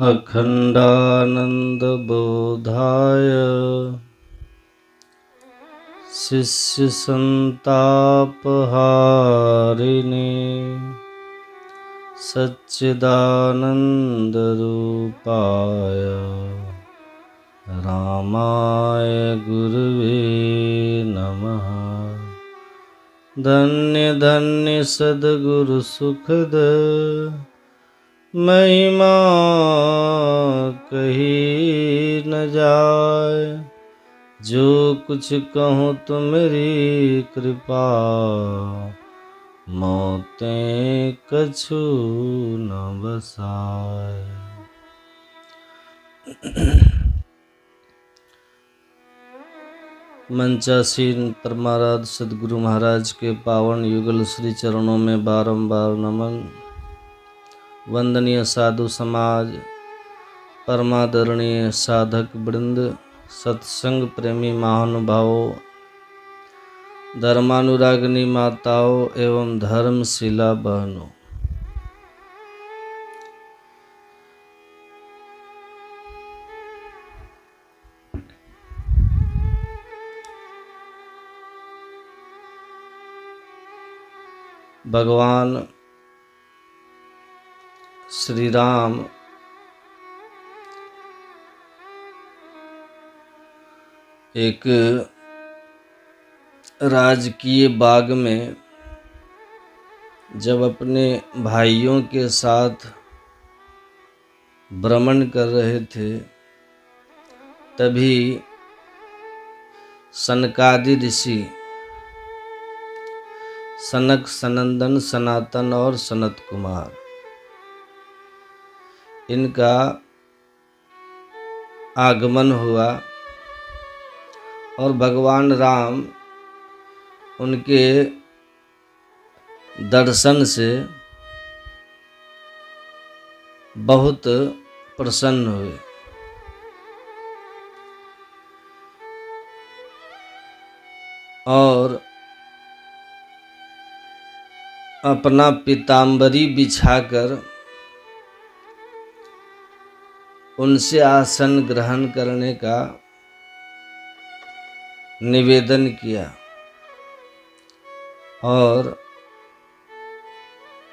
अखंडानंदबोधाय शिष्यसंतापहारिणे सच्चिदानंदरूपाय रामाय गुरुवे नमः। धन्य धन्य सद्गुरु सुखद महिमा कही न जाय। जो कुछ कहूँ तुम्हारी कृपा मोतें कछु न बसाए। मंचासीन परमाराध्य सद्गुरु महाराज के पावन युगल श्री चरणों में बारंबार नमन। वंदनीय साधु समाज, परमादरणीय साधक वृंद, सत्संग प्रेमी महानुभावों, धर्मानुरागिनी माताओं एवं धर्मशिला बहनों, भगवान श्री राम एक राजकीय बाग में जब अपने भाइयों के साथ भ्रमण कर रहे थे, तभी सनकादि ऋषि सनक, सनंदन, सनातन और सनत कुमार, इनका आगमन हुआ और भगवान राम उनके दर्शन से बहुत प्रसन्न हुए और अपना पीताम्बरी बिछाकर उनसे आसन ग्रहण करने का निवेदन किया और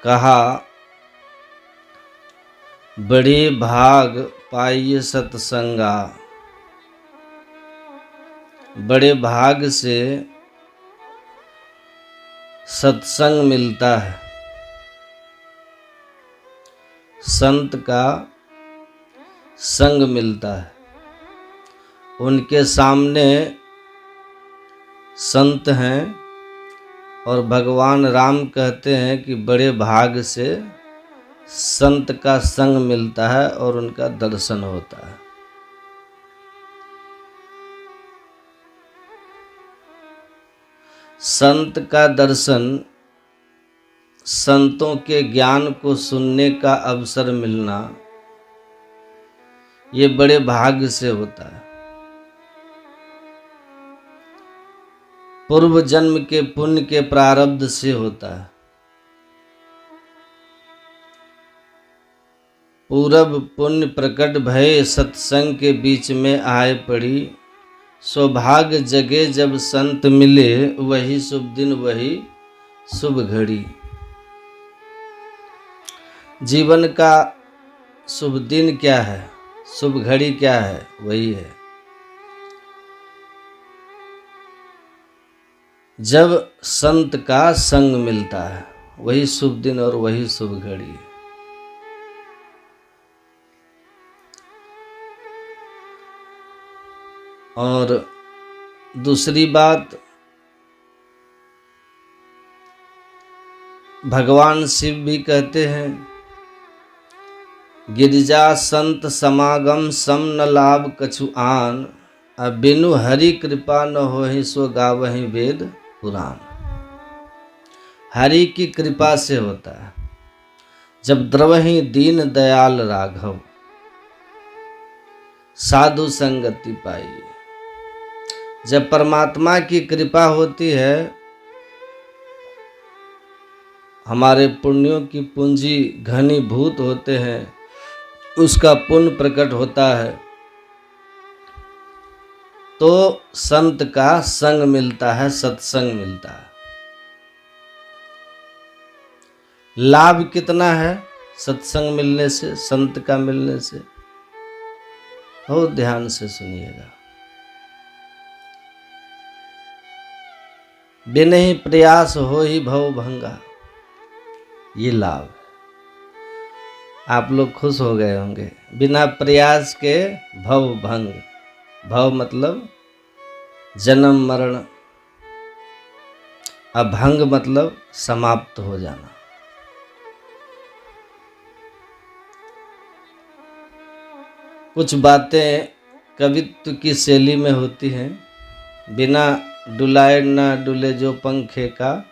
कहा, बड़े भाग पाइए सत्संगा। बड़े भाग से सत्संग मिलता है, संत का संग मिलता है। उनके सामने संत हैं और भगवान राम कहते हैं कि बड़े भाग से संत का संग मिलता है और उनका दर्शन होता है। संत का दर्शन, संतों के ज्ञान को सुनने का अवसर मिलना, ये बड़े भाग्य से होता है। पूर्व जन्म के पुण्य के प्रारब्ध से होता है। पूरब पुण्य प्रकट भय सत्संग के बीच में आए पड़ी। सौभाग्य जगे जब संत मिले, वही शुभ दिन वही शुभ घड़ी। जीवन का शुभ दिन क्या है, शुभ घड़ी क्या है? वही है जब संत का संग मिलता है, वही शुभ दिन और वही शुभ घड़ी है। और दूसरी बात, भगवान शिव भी कहते हैं, गिरिजा संत समागम सम न लाभ कछु आन, बिनु हरि कृपा न होहि सो गावहि वेद पुराण। हरि की कृपा से होता है। जब द्रवहि दीन दयाल राघव, साधु संगति पाइए। जब परमात्मा की कृपा होती है, हमारे पुण्यों की पूंजी घनीभूत होते हैं, उसका पुण्य प्रकट होता है तो संत का संग मिलता है, सत्संग मिलता है। लाभ कितना है सत्संग मिलने से, संत का मिलने से? बहुत ध्यान से सुनिएगा। बिन ही प्रयास हो ही भव भंगा, ये लाभ है। आप लोग खुश हो गए होंगे। बिना प्रयास के भव भंग, भव मतलब जन्म मरण, अभंग मतलब समाप्त हो जाना। कुछ बातें कवित्व की शैली में होती हैं। बिना डुलाए ना डुले जो पंखे का,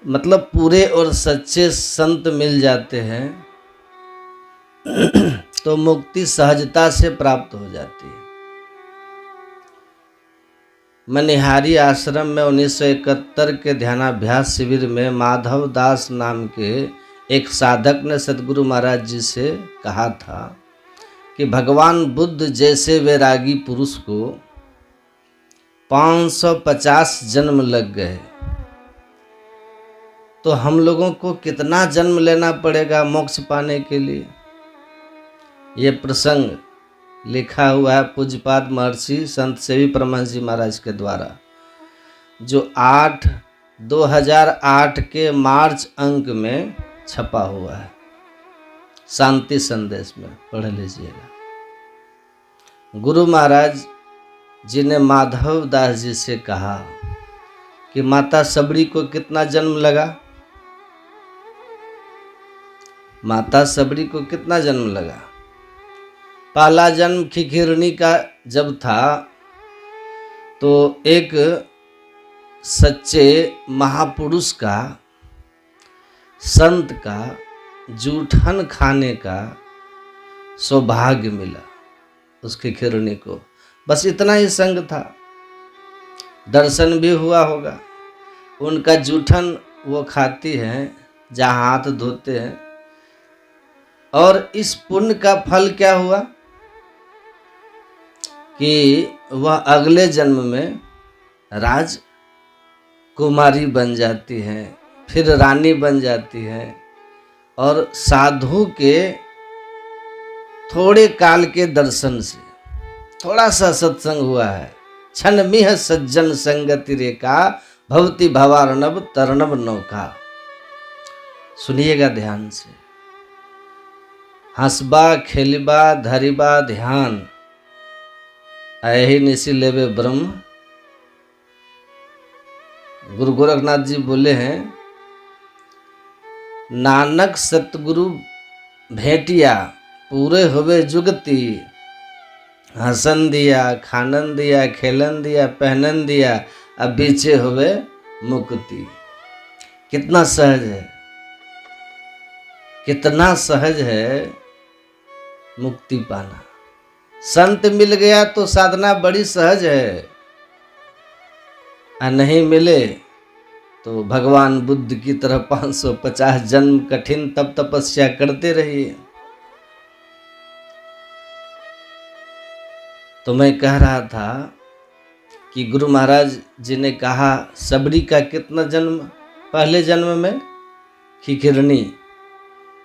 मतलब पूरे और सच्चे संत मिल जाते हैं तो मुक्ति सहजता से प्राप्त हो जाती है। मनिहारी आश्रम में 1971 के ध्यानाभ्यास शिविर में माधव दास नाम के एक साधक ने सद्गुरु महाराज जी से कहा था कि भगवान बुद्ध जैसे वैरागी पुरुष को 550 जन्म लग गए तो हम लोगों को कितना जन्म लेना पड़ेगा मोक्ष पाने के लिए। ये प्रसंग लिखा हुआ है पूज्यपाद महर्षि संत सेवी परमहंस जी महाराज के द्वारा, जो 2008 के मार्च अंक में छपा हुआ है। शांति संदेश में पढ़ लीजिएगा। गुरु महाराज जी ने माधव दास जी से कहा कि माता सबरी को कितना जन्म लगा? माता सबरी को कितना जन्म लगा? पहला जन्म खिखिरनी का जब था तो एक सच्चे महापुरुष का, संत का जूठन खाने का सौभाग्य मिला उस खिखिरनी को। बस इतना ही संग था। दर्शन भी हुआ होगा। उनका जूठन वो खाती हैं जहाँ हाथ धोते हैं। और इस पुण्य का फल क्या हुआ कि वह अगले जन्म में राजकुमारी बन जाती हैं, फिर रानी बन जाती हैं। और साधु के थोड़े काल के दर्शन से, थोड़ा सा सत्संग हुआ है, क्षण मिह सज्जन संगति रेखा भवती भवार्णव तरणव नौका। सुनिएगा ध्यान से। हंसबा खेलबा धरिबा ध्यान, ऐहि निशि लेवे ब्रह्म। गुरु गोरखनाथ जी बोले हैं, नानक सतगुरु भेटिया पूरे हुए जुगती, हसन दिया खानन दिया खेलन दिया पहनन दिया, अब बीचे हुए मुक्ति। कितना सहज है, कितना सहज है मुक्ति पाना। संत मिल गया तो साधना बड़ी सहज है, और नहीं मिले तो भगवान बुद्ध की तरह 550 जन्म कठिन तप तपस्या करते रहिए। तो मैं कह रहा था कि गुरु महाराज जी ने कहा सबरी का कितना जन्म? पहले जन्म में खिखिरनी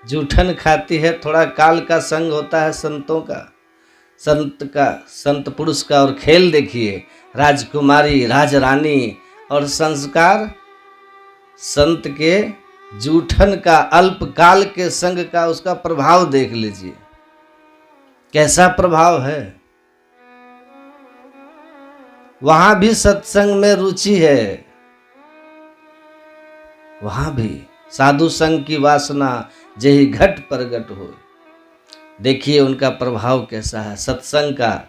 जूठन खाती है, थोड़ा काल का संग होता है संतों का, संत पुरुष का। और खेल देखिए, राजकुमारी राजरानी। और संस्कार संत के जूठन का, अल्पकाल के संग का, उसका प्रभाव देख लीजिए कैसा प्रभाव है। वहां भी सत्संग में रुचि है, वहां भी साधु संग की वासना जेहि घट प्रगट हो। देखिए उनका प्रभाव कैसा है, सत्संग का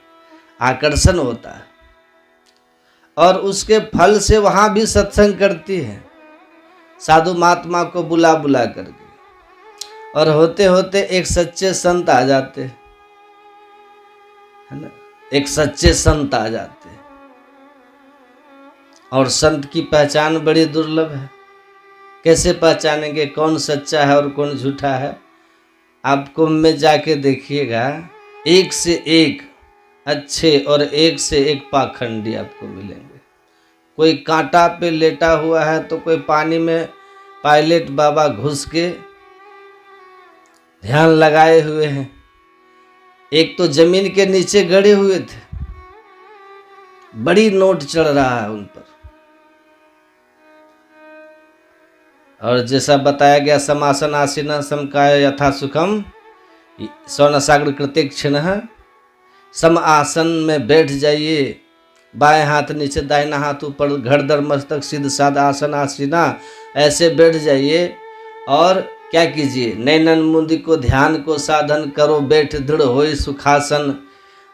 आकर्षण होता है। और उसके फल से वहां भी सत्संग करती है, साधु महात्मा को बुला बुला करके। और होते होते एक सच्चे संत आ जाते हैं, है ना, एक सच्चे संत आ जाते हैं। और संत की पहचान बड़ी दुर्लभ है। कैसे पहचानेंगे कौन सच्चा है और कौन झूठा है? आप कुंभ में जाके देखिएगा, एक से एक अच्छे और एक से एक पाखंडी आपको मिलेंगे। कोई कांटा पे लेटा हुआ है तो कोई पानी में पायलट बाबा घुस के ध्यान लगाए हुए हैं। एक तो जमीन के नीचे गड़े हुए थे, बड़ी नोट चढ़ रहा है उन पर। और जैसा बताया गया, समासन आसीन समकाय यथा सुखम स्वर्ण सागर कृत्य क्षण। सम आसन में बैठ जाइए, बाएं हाथ नीचे दाहिना हाथ ऊपर, घड़दर मस्तक सिद्ध साध आसन आसीना, ऐसे बैठ जाइए। और क्या कीजिए, नैनन मुंदी को ध्यान को साधन करो, बैठ दृढ़ होई सुखासन।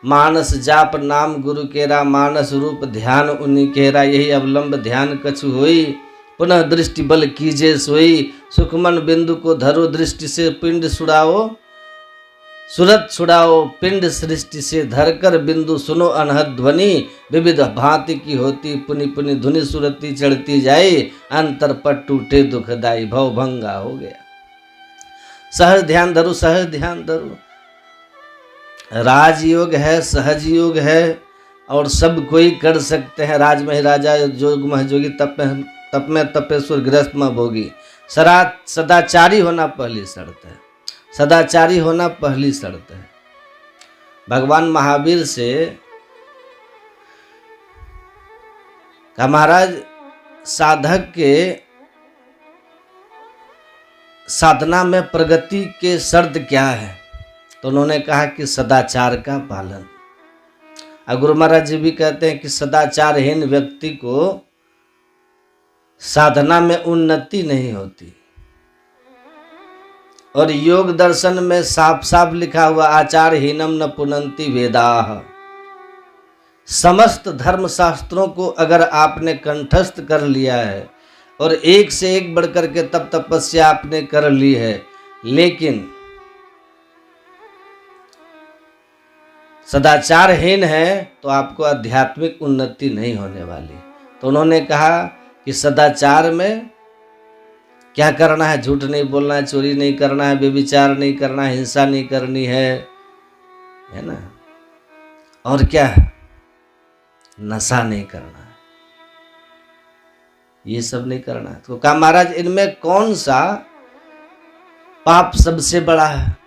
मानस जाप नाम गुरु केरा, मानस रूप ध्यान उन्हीं केरा। यही अवलंब ध्यान कछु होई, पुनः दृष्टि बल कीजे सोई। सुखमन बिंदु को धरो दृष्टि से, पिंड छुड़ाओ सुरत छुड़ाओ पिंड सृष्टि से। धरकर बिंदु सुनो अनहद ध्वनि, विविध भांति की होती पुनि पुनि धुनि। सुरती चढ़ती जाए, अंतर पर टूटे दुखदाई, भव भंगा हो गया। सहज ध्यान धरो, सहज ध्यान धरो। राजयोग है, सहज योग है, और सब कोई कर सकते हैं। राज में राजा, जोग मह जोगी, तप में तपेश्वर, गृहस्थ में भोगी। सदाचारी होना पहली शर्त है, सदाचारी होना पहली शर्त है। भगवान महावीर से कहा, महाराज साधक के साधना में प्रगति के शर्त क्या है? तो उन्होंने कहा कि सदाचार का पालन। और गुरु महाराज जी भी कहते हैं कि सदाचारहीन व्यक्ति को साधना में उन्नति नहीं होती। और योग दर्शन में साफ साफ लिखा हुआ, आचारहीनम न पुनंति वेदाः। समस्त धर्म शास्त्रों को अगर आपने कंठस्थ कर लिया है और एक से एक बढ़कर के तप तपस्या आपने कर ली है, लेकिन सदाचारहीन है, तो आपको आध्यात्मिक उन्नति नहीं होने वाली। तो उन्होंने कहा कि सदाचार में क्या करना है? झूठ नहीं बोलना है, चोरी नहीं करना है, व्यभिचार नहीं करना है, हिंसा नहीं करनी है ना? और क्या है? नशा नहीं करना है, ये सब नहीं करना है। तो कहा, महाराज इनमें कौन सा पाप सबसे बड़ा है?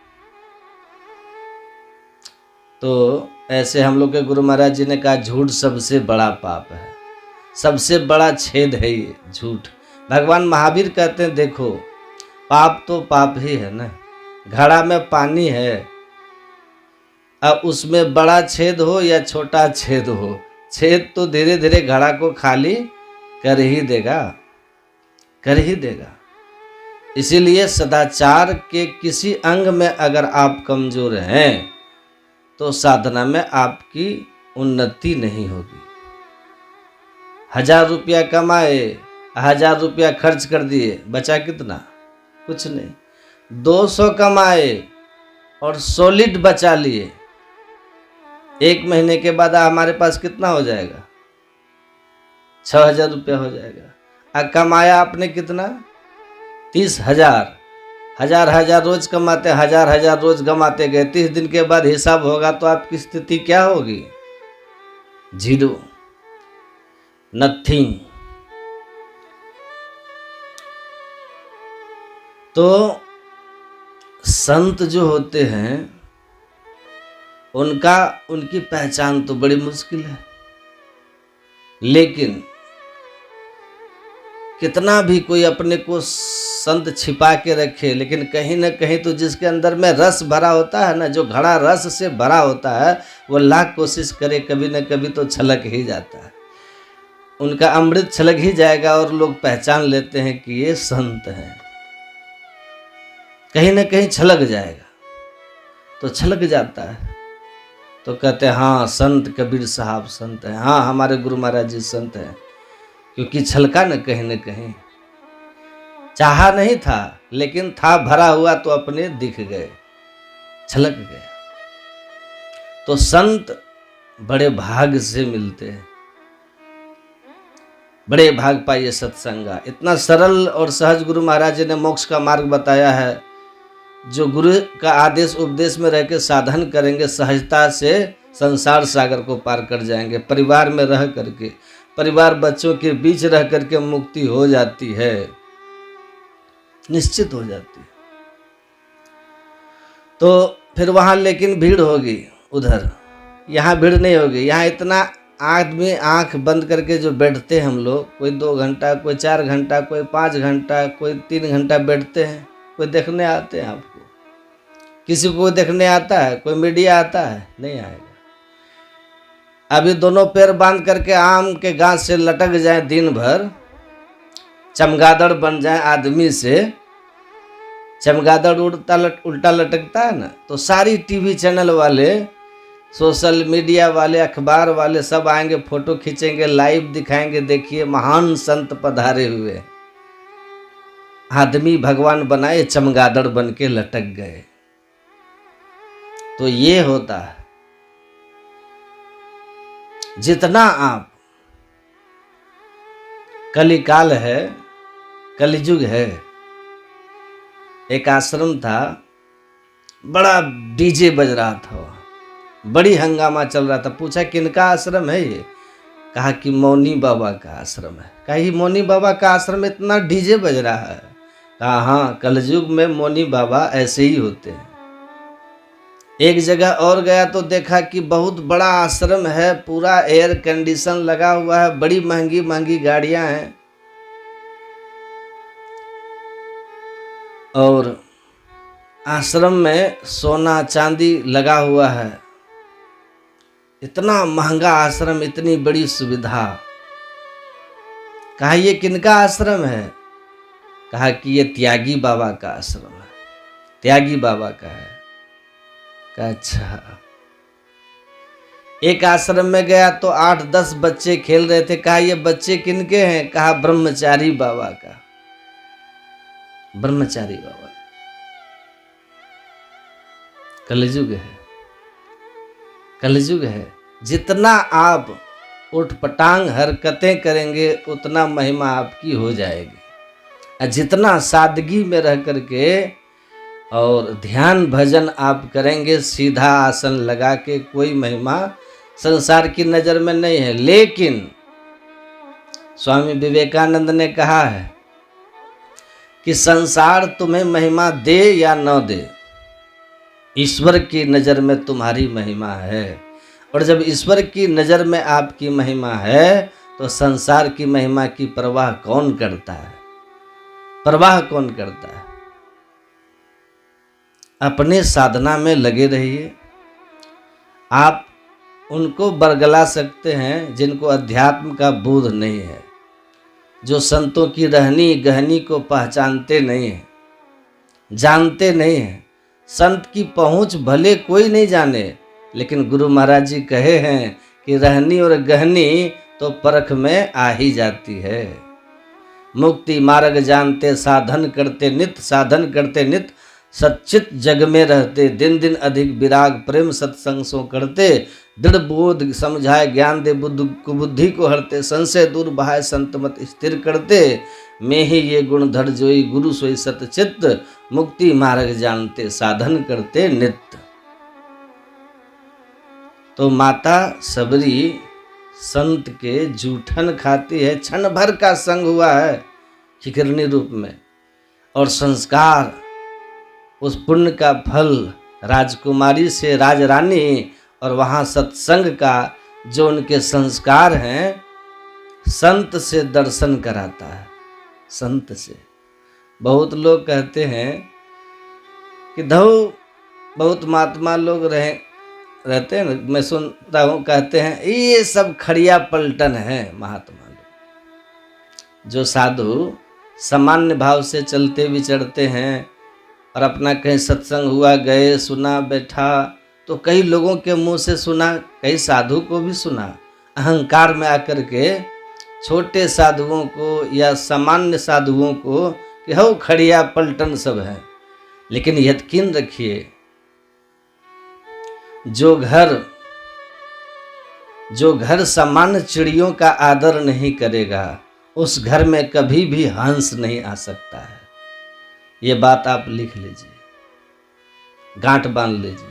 तो ऐसे हम लोग के गुरु महाराज जी ने कहा, झूठ सबसे बड़ा पाप है, सबसे बड़ा छेद है ये झूठ। भगवान महावीर कहते हैं, देखो पाप तो पाप ही है ना। घड़ा में पानी है, अब उसमें बड़ा छेद हो या छोटा छेद हो, छेद तो धीरे धीरे घड़ा को खाली कर ही देगा, कर ही देगा। इसीलिए सदाचार के किसी अंग में अगर आप कमजोर हैं तो साधना में आपकी उन्नति नहीं होगी। 1000 रुपया कमाए, 1000 रुपया खर्च कर दिए, बचा कितना? कुछ नहीं। 200 कमाए और सॉलिड बचा लिए, 1 महीने के बाद हमारे पास कितना हो जाएगा? 6000 रुपया हो जाएगा। और कमाया आपने कितना? 30,000। 1000 रोज कमाते, 1000 रोज कमाते गए, 30 दिन के बाद हिसाब होगा तो आपकी स्थिति क्या होगी? 0, नथिंग। तो संत जो होते हैं उनकी पहचान तो बड़ी मुश्किल है, लेकिन कितना भी कोई अपने को संत छिपा के रखे, लेकिन कहीं ना कहीं तो जिसके अंदर में रस भरा होता है ना, जो घड़ा रस से भरा होता है, वो लाख कोशिश करे कभी न कभी तो छलक ही जाता है। उनका अमृत छलक ही जाएगा और लोग पहचान लेते हैं कि ये संत हैं। कहीं ना कहीं छलक जाएगा, तो छलक जाता है तो कहते हैं हाँ संत कबीर साहब संत हैं, हाँ हमारे गुरु महाराज जी संत हैं, क्योंकि छलका न कहीं। चाहा नहीं था लेकिन था भरा हुआ, तो अपने दिख गए, छलक गए। तो संत बड़े भाग से मिलते हैं, बड़े भाग पाइए सत्संगा। इतना सरल और सहज गुरु महाराज जी ने मोक्ष का मार्ग बताया है। जो गुरु का आदेश उपदेश में रह के साधन करेंगे, सहजता से संसार सागर को पार कर जाएंगे। परिवार में रह करके, परिवार बच्चों के बीच रह करके मुक्ति हो जाती है, निश्चित हो जाती है। तो फिर वहाँ लेकिन भीड़ होगी, उधर यहाँ भीड़ नहीं होगी। यहाँ इतना आदमी आंख बंद करके जो बैठते हैं हम लोग, कोई 2 घंटा, कोई 4 घंटा, कोई 5 घंटा, कोई 3 घंटा बैठते हैं। कोई देखने आते हैं आपको? किसी को देखने आता है? कोई मीडिया आता है? नहीं आएगा। अभी दोनों पैर बांध करके आम के गाछ से लटक जाए दिन भर, चमगादड़ बन जाए आदमी से। चमगादड़ उल्टा लटकता है ना, तो सारी टीवी चैनल वाले, सोशल मीडिया वाले, अखबार वाले सब आएंगे, फोटो खींचेंगे, लाइव दिखाएंगे, देखिए महान संत पधारे हुए। आदमी भगवान बनाए, चमगादड़ बन के लटक गए। तो ये होता है। जितना आप, कलिकाल है, कलिजुग है। एक आश्रम था, बड़ा डीजे बज रहा था, बड़ी हंगामा चल रहा था। पूछा किनका आश्रम है ये? कहा कि मौनी बाबा का आश्रम है। कहा ये मौनी बाबा का आश्रम में इतना डीजे बज रहा है? कहा हाँ, कलयुग में मौनी बाबा ऐसे ही होते हैं। एक जगह और गया तो देखा कि बहुत बड़ा आश्रम है, पूरा एयर कंडीशन लगा हुआ है, बड़ी महंगी महंगी गाड़ियां हैं, और आश्रम में सोना चांदी लगा हुआ है। इतना महंगा आश्रम, इतनी बड़ी सुविधा। कहा ये किनका आश्रम है? कहा कि ये त्यागी बाबा का आश्रम है, त्यागी बाबा का है। कहा अच्छा। एक आश्रम में गया तो 8-10 बच्चे खेल रहे थे। कहा ये बच्चे किनके हैं? कहा ब्रह्मचारी बाबा का, ब्रह्मचारी बाबा। कलयुग है, कलयुग है। जितना आप उठपटांग हरकतें करेंगे उतना महिमा आपकी हो जाएगी। और जितना सादगी में रह करके और ध्यान भजन आप करेंगे, सीधा आसन लगा के, कोई महिमा संसार की नज़र में नहीं है। लेकिन स्वामी विवेकानंद ने कहा है कि संसार तुम्हें महिमा दे या न दे, ईश्वर की नज़र में तुम्हारी महिमा है। और जब ईश्वर की नज़र में आपकी महिमा है तो संसार की महिमा की परवाह कौन करता है? परवाह कौन करता है? अपने साधना में लगे रहिए। आप उनको बरगला सकते हैं जिनको अध्यात्म का बोध नहीं है, जो संतों की रहनी गहनी को पहचानते नहीं हैं, जानते नहीं हैं। संत की पहुंच भले कोई नहीं जाने, लेकिन गुरु महाराज जी कहे हैं कि रहनी और गहनी तो परख में आ ही जाती है। मुक्ति मार्ग जानते साधन करते नित, साधन करते नित, सच्चित जग में रहते, दिन दिन अधिक विराग प्रेम सत्संग सो करते, दृढ़ बोध समझाए ज्ञान दे बुद्धि को हरते, संशय दूर बहाय संत मत स्थिर करते, में ही ये गुण धर जोई गुरु सोई सतचित्त, मुक्ति मार्ग जानते साधन करते नित्य। तो माता सबरी संत के जूठन खाती है, क्षण भर का संग हुआ है खिकरनी रूप में, और संस्कार उस पुण्य का फल राजकुमारी से राजरानी, और वहाँ सत्संग का जो उनके संस्कार हैं, संत से दर्शन कराता है। संत से बहुत लोग कहते हैं कि धऊ बहुत महात्मा लोग रहते हैं, मैं सुन रहा हूँ, कहते हैं ये सब खड़िया पलटन है महात्मा लोग। जो साधु सामान्य भाव से चलते विचरते हैं और अपना कहीं सत्संग हुआ, गए, सुना, बैठा, तो कई लोगों के मुंह से सुना, कई साधु को भी सुना, अहंकार में आकर के छोटे साधुओं को या सामान्य साधुओं को कि हो खड़िया पलटन सब है। लेकिन यकीन रखिए, जो घर सामान्य चिड़ियों का आदर नहीं करेगा, उस घर में कभी भी हंस नहीं आ सकता है। ये बात आप लिख लीजिए। गांठ बांध लीजिए।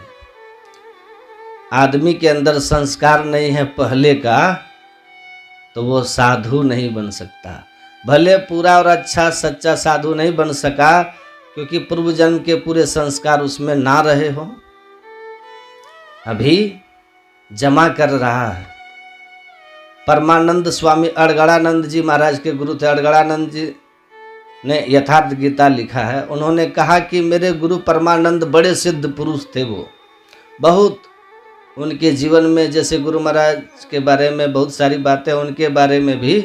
आदमी के अंदर संस्कार नहीं है पहले का तो वो साधु नहीं बन सकता। भले पूरा और अच्छा सच्चा साधु नहीं बन सका क्योंकि पूर्व जन्म के पूरे संस्कार उसमें ना रहे हो, अभी जमा कर रहा है। परमानंद स्वामी अड़गड़ानंद जी महाराज के गुरु थे। अड़गड़ानंद जी ने यथार्थ गीता लिखा है। उन्होंने कहा कि मेरे गुरु परमानंद बड़े सिद्ध पुरुष थे। वो बहुत उनके जीवन में, जैसे गुरु महाराज के बारे में बहुत सारी बातें, उनके बारे में भी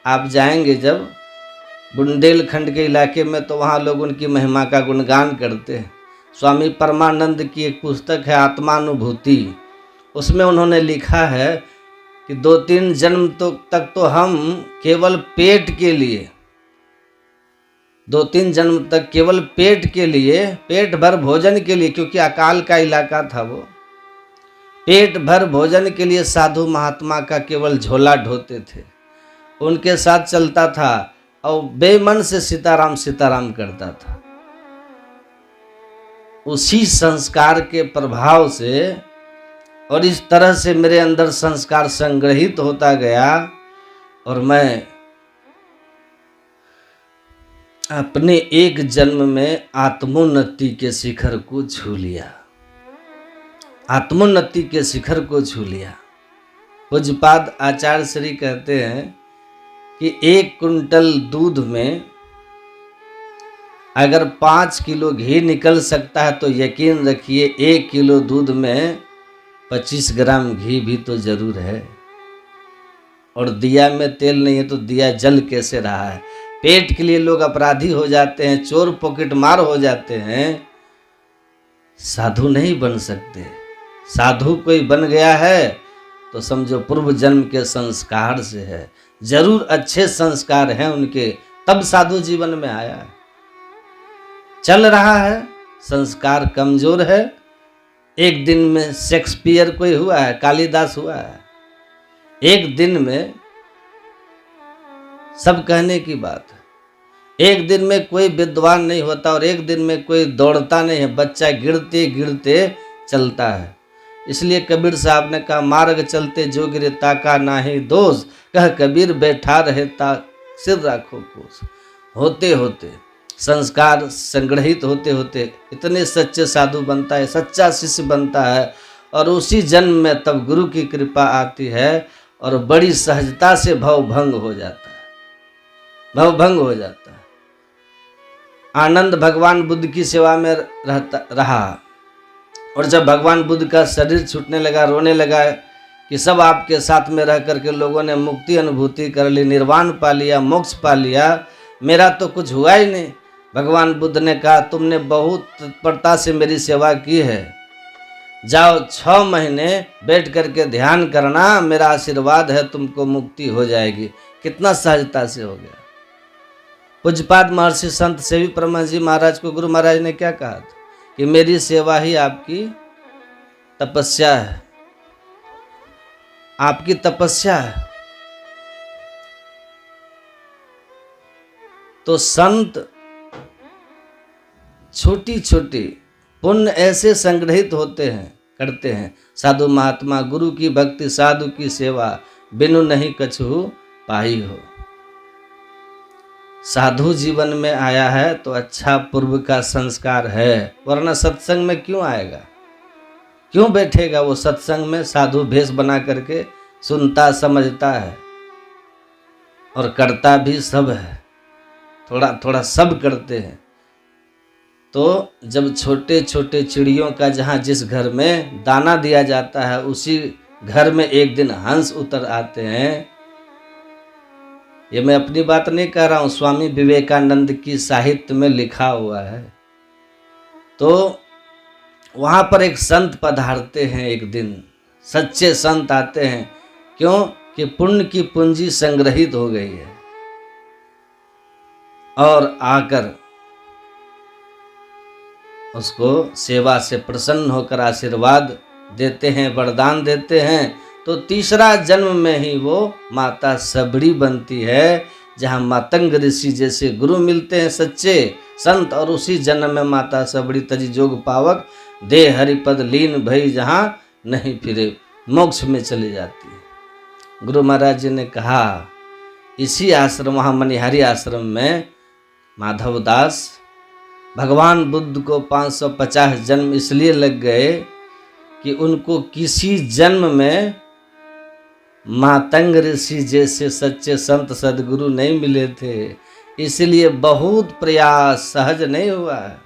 आप जाएंगे जब बुंदेलखंड के इलाके में तो वहाँ लोग उनकी महिमा का गुणगान करते हैं। स्वामी परमानंद की एक पुस्तक है आत्मानुभूति, उसमें उन्होंने लिखा है कि 2-3 जन्म तक तो हम केवल पेट के लिए, 2-3 जन्म तक केवल पेट के लिए, पेट भर भोजन के लिए, क्योंकि अकाल का इलाका था वो, पेट भर भोजन के लिए साधु महात्मा का केवल झोला ढोते थे, उनके साथ चलता था और बेमन से सीताराम सीताराम करता था। उसी संस्कार के प्रभाव से और इस तरह से मेरे अंदर संस्कार संग्रहित होता गया और मैं अपने एक जन्म में आत्मोन्नति के शिखर को छू लिया, आत्मोन्नति के शिखर को छू लिया। पूज्यपाद आचार्य श्री कहते हैं कि 1 कुंटल दूध में अगर 5 किलो घी निकल सकता है तो यकीन रखिए 1 किलो दूध में 25 ग्राम घी भी तो जरूर है। और दिया में तेल नहीं है तो दिया जल कैसे रहा है। पेट के लिए लोग अपराधी हो जाते हैं, चोर पॉकेट मार हो जाते हैं, साधु नहीं बन सकते। साधु कोई बन गया है तो समझो पूर्व जन्म के संस्कार से है, जरूर अच्छे संस्कार हैं उनके, तब साधु जीवन में आया है। चल रहा है, संस्कार कमजोर है। एक दिन में शेक्सपियर कोई हुआ है, कालिदास हुआ है, एक दिन में सब कहने की बात है। एक दिन में कोई विद्वान नहीं होता और एक दिन में कोई दौड़ता नहीं है, बच्चा गिरते गिरते चलता है। इसलिए कबीर साहब ने कहा, मार्ग चलते जो गिरे ताका नाही दोष, कह कबीर बैठा रहे ता सिर राखो कोस। होते होते संस्कार संग्रहित होते होते इतने सच्चे साधु बनता है, सच्चा शिष्य बनता है और उसी जन्म में तब गुरु की कृपा आती है और बड़ी सहजता से भवभंग हो जाता है, भवभंग हो जाता है। आनंद भगवान बुद्ध की सेवा में रहा और जब भगवान बुद्ध का शरीर छूटने लगा, रोने लगा कि सब आपके साथ में रह करके लोगों ने मुक्ति अनुभूति कर ली, निर्वाण पा लिया, मोक्ष पा लिया, मेरा तो कुछ हुआ ही नहीं। भगवान बुद्ध ने कहा, तुमने बहुत तत्परता से मेरी सेवा की है, जाओ 6 महीने बैठ करके ध्यान करना, मेरा आशीर्वाद है तुमको मुक्ति हो जाएगी। कितना सहजता से हो गया। पूज्यपाद महर्षि संत सेवी परमहंस जी महाराज को गुरु महाराज ने क्या कहा था कि मेरी सेवा ही आपकी तपस्या है, आपकी तपस्या है। तो संत छोटी छोटी पुण्य ऐसे संग्रहित होते हैं, करते हैं। साधु महात्मा गुरु की भक्ति साधु की सेवा, बिनु नहीं कछू पाई हो। साधु जीवन में आया है तो अच्छा पूर्व का संस्कार है, वरना सत्संग में क्यों आएगा, क्यों बैठेगा वो सत्संग में। साधु भेष बना करके सुनता समझता है और करता भी सब है, थोड़ा थोड़ा सब करते हैं। तो जब छोटे छोटे चिड़ियों का जहाँ जिस घर में दाना दिया जाता है उसी घर में एक दिन हंस उतर आते हैं। ये मैं अपनी बात नहीं कह रहा हूँ, स्वामी विवेकानंद की साहित्य में लिखा हुआ है। तो वहाँ पर एक संत पधारते हैं, एक दिन सच्चे संत आते हैं। क्यों कि पुण्य की पूंजी संग्रहित हो गई है और आकर उसको सेवा से प्रसन्न होकर आशीर्वाद देते हैं, वरदान देते हैं। तो तीसरा जन्म में ही वो माता सबड़ी बनती है, जहाँ मातंग ऋषि जैसे गुरु मिलते हैं सच्चे संत, और उसी जन्म में माता सबड़ी तजी जोग पावक दे हरिपद लीन भई जहाँ नहीं फिरे, मोक्ष में चली जाती है। गुरु महाराज जी ने कहा इसी आश्रम, वहाँ मनिहारी आश्रम में माधव दास, भगवान बुद्ध को 550 जन्म इसलिए लग गए कि उनको किसी जन्म में मातंग ऋषि जैसे सच्चे संत सदगुरु नहीं मिले थे, इसलिए बहुत प्रयास, सहज नहीं हुआ है।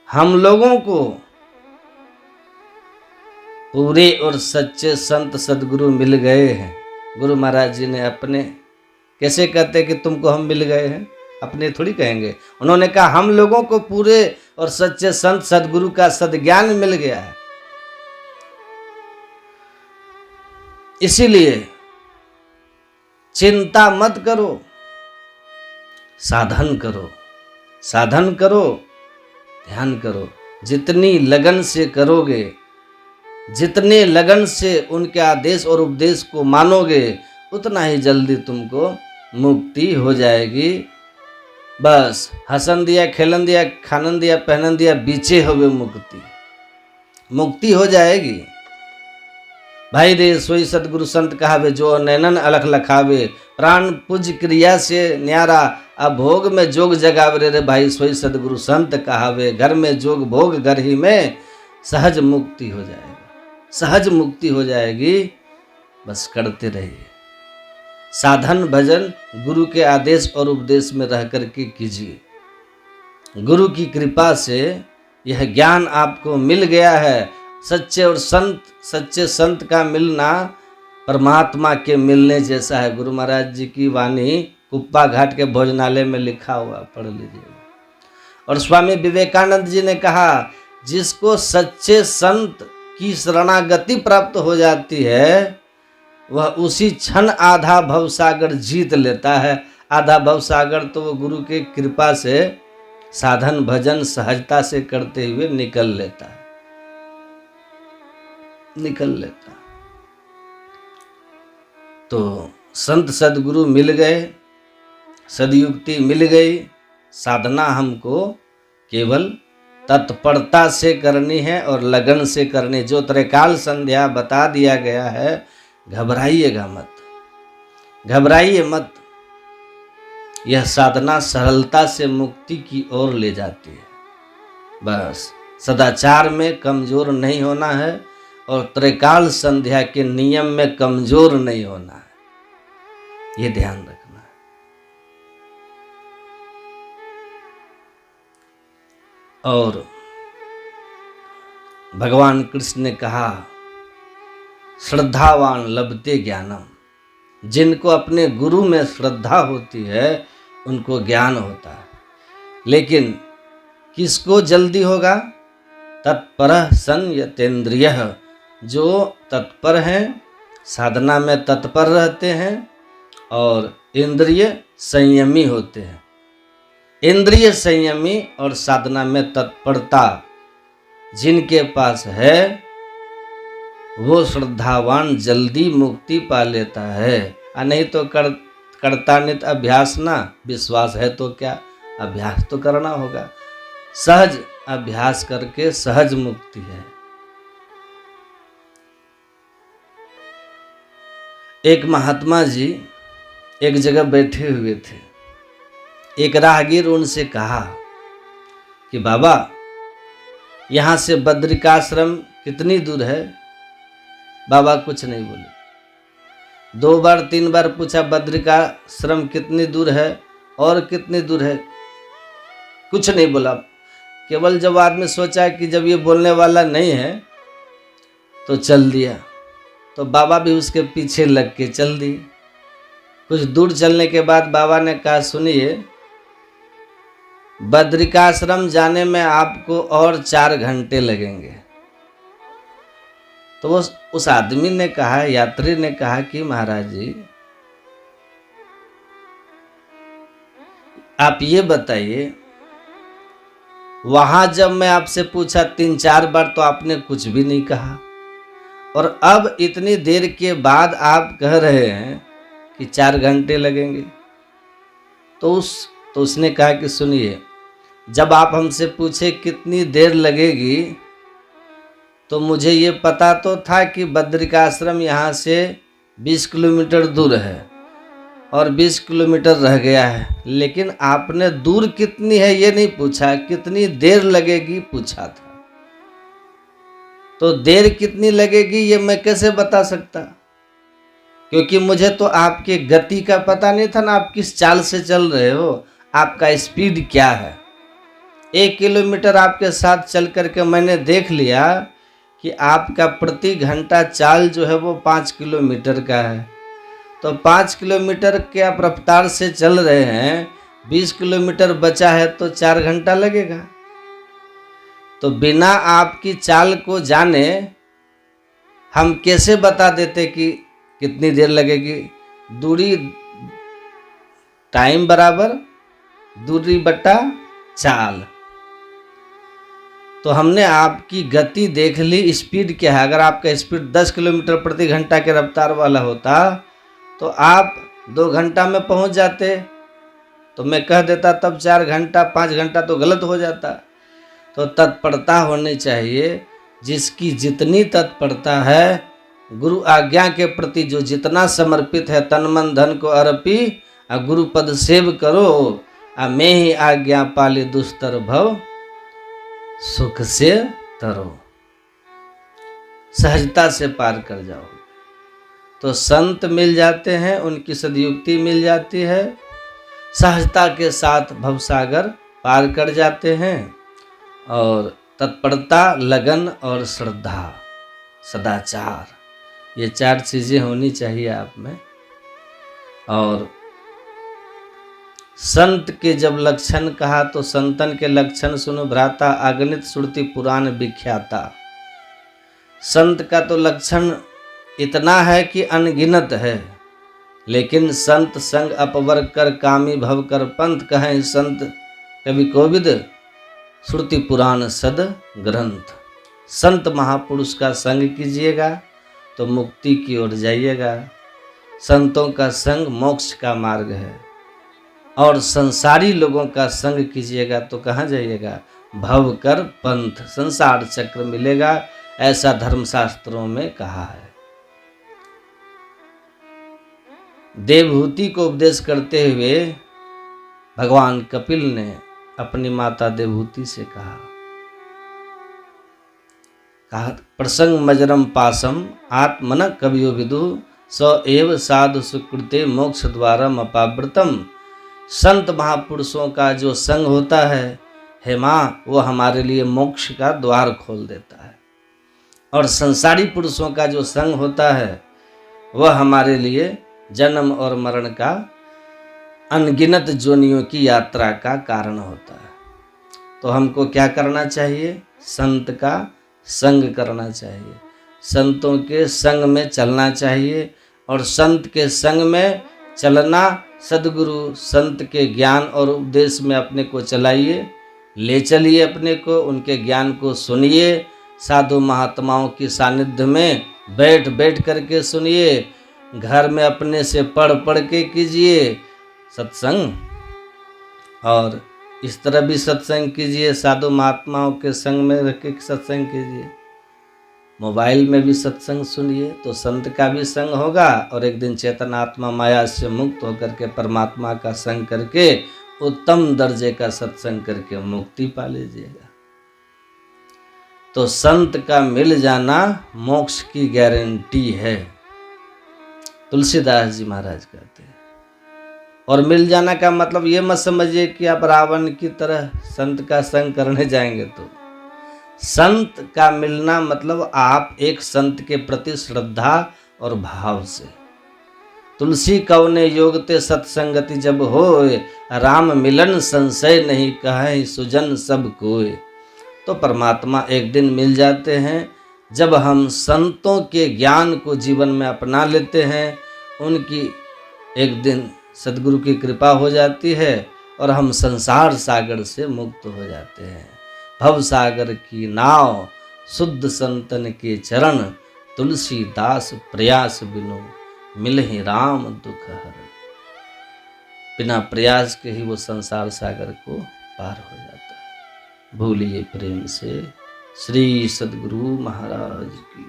हम लोगों को पूरे और सच्चे संत सदगुरु मिल गए हैं। गुरु महाराज जी ने अपने, कैसे कहते कि तुमको हम मिल गए हैं, अपने थोड़ी कहेंगे। उन्होंने कहा हम लोगों को पूरे और सच्चे संत सदगुरु का सद्ज्ञान मिल गया है। इसीलिए चिंता मत करो, साधन करो, साधन करो, ध्यान करो। जितनी लगन से करोगे, जितने लगन से उनके आदेश और उपदेश को मानोगे, उतना ही जल्दी तुमको मुक्ति हो जाएगी। बस हसन दिया, खेलन दिया, खानन दिया, पहनन दिया, बीचे हुए मुक्ति, मुक्ति हो जाएगी। भाई रे सोई सतगुरु संत कहावे, जो नैनन अलख लखावे, प्राण पूज क्रिया से न्यारा, अभोग में जोग जगावे रे भाई सोई सतगुरु संत कहावे। घर में जोग भोग घर ही में, सहज मुक्ति हो जाएगा, सहज मुक्ति हो जाएगी। बस करते रहिए, साधन भजन गुरु के आदेश और उपदेश में रह करके कीजिए। गुरु की कृपा से यह ज्ञान आपको मिल गया है। सच्चे और सच्चे संत का मिलना परमात्मा के मिलने जैसा है। गुरु महाराज जी की वाणी कुप्पा घाट के भोजनालय में लिखा हुआ, पढ़ लीजिएगा। और स्वामी विवेकानंद जी ने कहा, जिसको सच्चे संत की शरणागति प्राप्त हो जाती है, वह उसी क्षण आधा भवसागर जीत लेता है। आधा भवसागर तो वो गुरु के कृपा से साधन भजन सहजता से करते हुए निकल लेता है, निकल लेता। तो संत सदगुरु मिल गए, सदयुक्ति मिल गई। साधना हमको केवल तत्परता से करनी है और लगन से करनी। जो त्रैकाल संध्या बता दिया गया है, घबराइएगा मत, घबराइए मत। यह साधना सरलता से मुक्ति की ओर ले जाती है। बस सदाचार में कमजोर नहीं होना है और त्रैकाल संध्या के नियम में कमजोर नहीं होना है, ये ध्यान रखना है। और भगवान कृष्ण ने कहा, श्रद्धावान लभते ज्ञानम। जिनको अपने गुरु में श्रद्धा होती है उनको ज्ञान होता है। लेकिन किसको जल्दी होगा? तत्परः सन यतेन्द्रियः, जो तत्पर हैं, साधना में तत्पर रहते हैं और इंद्रिय संयमी होते हैं। इंद्रिय संयमी और साधना में तत्परता जिनके पास है, वो श्रद्धावान जल्दी मुक्ति पा लेता है। नहीं तो करता नित अभ्यास ना, विश्वास है तो क्या, अभ्यास तो करना होगा। सहज अभ्यास करके सहज मुक्ति है। एक महात्मा जी एक जगह बैठे हुए थे। एक राहगीर उनसे कहा कि बाबा, यहाँ से बद्रिकाश्रम कितनी दूर है? बाबा कुछ नहीं बोले। 2 बार 3 बार पूछा, बद्रिकाश्रम कितनी दूर है और कितनी दूर है? कुछ नहीं बोला। केवल जब आदमी सोचा कि जब ये बोलने वाला नहीं है तो चल दिया। तो बाबा भी उसके पीछे लग के चल दिए। कुछ दूर चलने के बाद बाबा ने कहा, सुनिए, बद्रिकाश्रम जाने में आपको और 4 घंटे लगेंगे। तो उस आदमी ने कहा, यात्री ने कहा कि महाराज जी, आप ये बताइए, वहां जब मैं आपसे पूछा 3-4 बार तो आपने कुछ भी नहीं कहा, और अब इतनी देर के बाद आप कह रहे हैं कि 4 घंटे लगेंगे। तो उसने कहा कि सुनिए, जब आप हमसे पूछे कितनी देर लगेगी, तो मुझे ये पता तो था कि बद्रिकाश्रम यहाँ से 20 किलोमीटर दूर है और 20 किलोमीटर रह गया है, लेकिन आपने दूर कितनी है ये नहीं पूछा, कितनी देर लगेगी पूछा था। तो देर कितनी लगेगी ये मैं कैसे बता सकता, क्योंकि मुझे तो आपके गति का पता नहीं था ना, आप किस चाल से चल रहे हो, आपका स्पीड क्या है। 1 किलोमीटर आपके साथ चल करके मैंने देख लिया कि आपका प्रति घंटा चाल जो है वो 5 किलोमीटर का है। तो 5 किलोमीटर के आप रफ्तार से चल रहे हैं, 20 किलोमीटर बचा है तो 4 घंटा लगेगा। तो बिना आपकी चाल को जाने हम कैसे बता देते कि कितनी देर लगेगी। दूरी टाइम बराबर दूरी बटा चाल। तो हमने आपकी गति देख ली, स्पीड क्या है। अगर आपका स्पीड 10 किलोमीटर प्रति घंटा के रफ्तार वाला होता तो आप 2 घंटा में पहुंच जाते, तो मैं कह देता तब 4 घंटा, 5 घंटा तो गलत हो जाता। तो तत्परता होनी चाहिए। जिसकी जितनी तत्परता है, गुरु आज्ञा के प्रति जो जितना समर्पित है, तन मन धन को अर्पी आ गुरु पद सेव करो, आ मैं ही आज्ञा पाले दुस्तर भव सुख से तरो। सहजता से पार कर जाओ। तो संत मिल जाते हैं, उनकी सदयुक्ति मिल जाती है, सहजता के साथ भवसागर पार कर जाते हैं। और तत्परता, लगन और श्रद्धा, सदाचार, ये 4 चीज़ें होनी चाहिए आप में। और संत के जब लक्षण कहा तो संतन के लक्षण सुनो भ्राता, अगणित श्रुति पुराण विख्याता। संत का तो लक्षण इतना है कि अनगिनत है, लेकिन संत संग अपवर कर कामी भव कर पंथ कहें संत कवि कोविद श्रुति पुराण सद ग्रंथ। संत महापुरुष का संग कीजिएगा तो मुक्ति की ओर जाइएगा। संतों का संग मोक्ष का मार्ग है। और संसारी लोगों का संग कीजिएगा तो कहाँ जाइएगा? भव कर पंथ, संसार चक्र मिलेगा, ऐसा धर्मशास्त्रों में कहा है। देवहूति को उपदेश करते हुए भगवान कपिल ने अपनी माता देवहूति से कहा प्रसंग मजरम पासम आत्मन कवियो विदु स एव साधु सुकृते मोक्ष द्वारम अपावृतम। संत महापुरुषों का जो संग होता है, हे माँ, वो हमारे लिए मोक्ष का द्वार खोल देता है। और संसारी पुरुषों का जो संग होता है, वह हमारे लिए जन्म और मरण का, अनगिनत जोनियों की यात्रा का कारण होता है। तो हमको क्या करना चाहिए? संत का संग करना चाहिए, संतों के संग में चलना चाहिए। और संत के संग में चलना, सदगुरु संत के ज्ञान और उपदेश में अपने को चलाइए, ले चलिए अपने को, उनके ज्ञान को सुनिए। साधु महात्माओं की सानिध्य में बैठ बैठ करके सुनिए, घर में अपने से पढ़ पढ़ के कीजिए सत्संग। और इस तरह भी सत्संग कीजिए, साधु महात्माओं के संग में रह के सत्संग कीजिए। मोबाइल में भी सत्संग सुनिए तो संत का भी संग होगा, और एक दिन चेतन आत्मा माया से मुक्त होकर के परमात्मा का संग करके उत्तम दर्जे का सत्संग करके मुक्ति पा लीजिएगा। तो संत का मिल जाना मोक्ष की गारंटी है, तुलसीदास जी महाराज कहते हैं। और मिल जाना का मतलब ये मत समझिए कि आप रावण की तरह संत का संग करने जाएंगे। तो संत का मिलना मतलब आप एक संत के प्रति श्रद्धा और भाव से। तुलसी कवने योगते सत्संगति जब होए, राम मिलन संशय नहीं कहे सुजन सब कोय। तो परमात्मा एक दिन मिल जाते हैं जब हम संतों के ज्ञान को जीवन में अपना लेते हैं। उनकी एक दिन सदगुरु की कृपा हो जाती है और हम संसार सागर से मुक्त हो जाते हैं। भव सागर की नाव शुद्ध संतन के चरण, तुलसीदास प्रयास बिनु मिलहि राम दुख हर। बिना प्रयास के ही वो संसार सागर को पार हो जाता है। भूलिए प्रेम से। श्री सद्गुरु महाराज की।